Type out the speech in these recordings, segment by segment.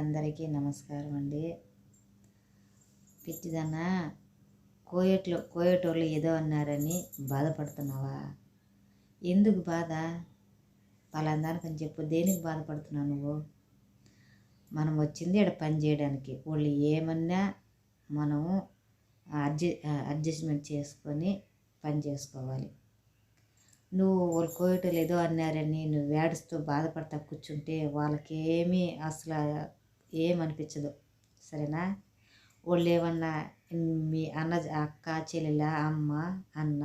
అందరికీ నమస్కారం అండి. పిచ్చిదన్నా, కోయేటోళ్ళు ఏదో అన్నారని బాధపడుతున్నావా? ఎందుకు బాధ? పలాందానికని చెప్పు. దేనికి బాధపడుతున్నావు నువ్వు? మనం వచ్చింది ఇక్కడ పని చేయడానికి. వాళ్ళు ఏమన్నా మనము అడ్జస్ట్మెంట్ చేసుకొని పని చేసుకోవాలి. నువ్వు వాళ్ళు కోయటోళ్ళు ఏదో అన్నారని నువ్వు ఏడుస్తూ బాధపడతా కూర్చుంటే వాళ్ళకేమీ అసలు ఏమనిపించదు, సరేనా? వాళ్ళు ఏమన్నా మీ అక్క చెల్లెల అమ్మ అన్న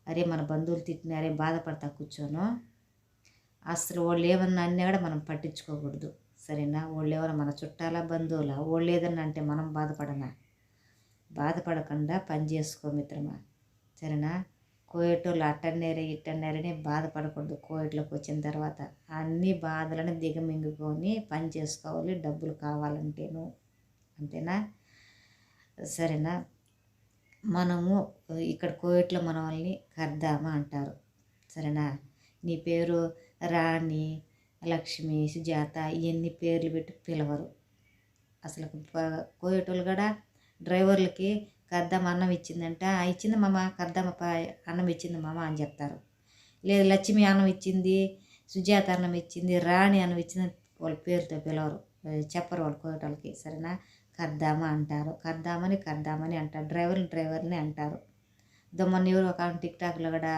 అరే మన బంధువులు తిట్టినారే బాధపడతా కూర్చోను. అసలు వాళ్ళు ఏమన్నా అన్నా కూడా మనం పట్టించుకోకూడదు, సరేనా? వాళ్ళు ఏమన్నా మన చుట్టాల బంధువుల వాళ్ళు ఏదన్నా అంటే మనం బాధపడకుండా పని చేసుకో మిత్రమా, సరేనా? కోయేటోళ్ళు అట్టన్నారే ఇట్టన్నారని బాధపడకూడదు. కోయట్లోకి వచ్చిన తర్వాత అన్ని బాధలను దిగమింగుకొని పని చేసుకోవాలి, డబ్బులు కావాలంటేను, అంతేనా? సరేనా? మనము ఇక్కడ కోయట్లో మన వాళ్ళని కర్దామా అంటారు, సరేనా? నీ పేరు రాణి, లక్ష్మి, సుజాత ఇవన్నీ పేర్లు పెట్టి పిలవరు. అసలు కోయేటోళ్ళు కూడా డ్రైవర్లకి కర్దామ అన్నం ఇచ్చిందంట, ఇచ్చింది మామ, కర్దామ అన్నం ఇచ్చింది మామ అని చెప్తారు. లేదు లక్ష్మి అన్నం ఇచ్చింది, సుజాత అన్నం ఇచ్చింది, రాణి అన్నం ఇచ్చింది వాళ్ళ పేరుతో పిలవరు, చెప్పరు వాళ్ళు కోయేటోళ్ళకి, సరేనా? కర్దామా అంటారు. కర్దామని అంటారు. డ్రైవర్ని అంటారు. దమ్మని ఎవరు ఒక ఆమె టిక్టాక్లో కూడా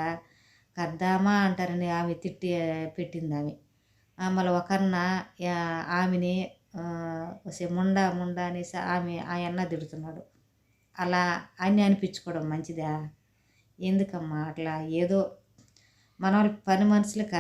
కర్దామా అంటారని ఆమె తిట్టి పెట్టింది. మళ్ళీ ఒకన్న ఆమెని ముండా అనేసి ఆ అన్న తిడుతున్నాడు. అలా అన్నీ అనిపించుకోవడం మంచిదా? ఎందుకమ్మా అట్లా? ఏదో మన వాళ్ళు పని మనుషులకు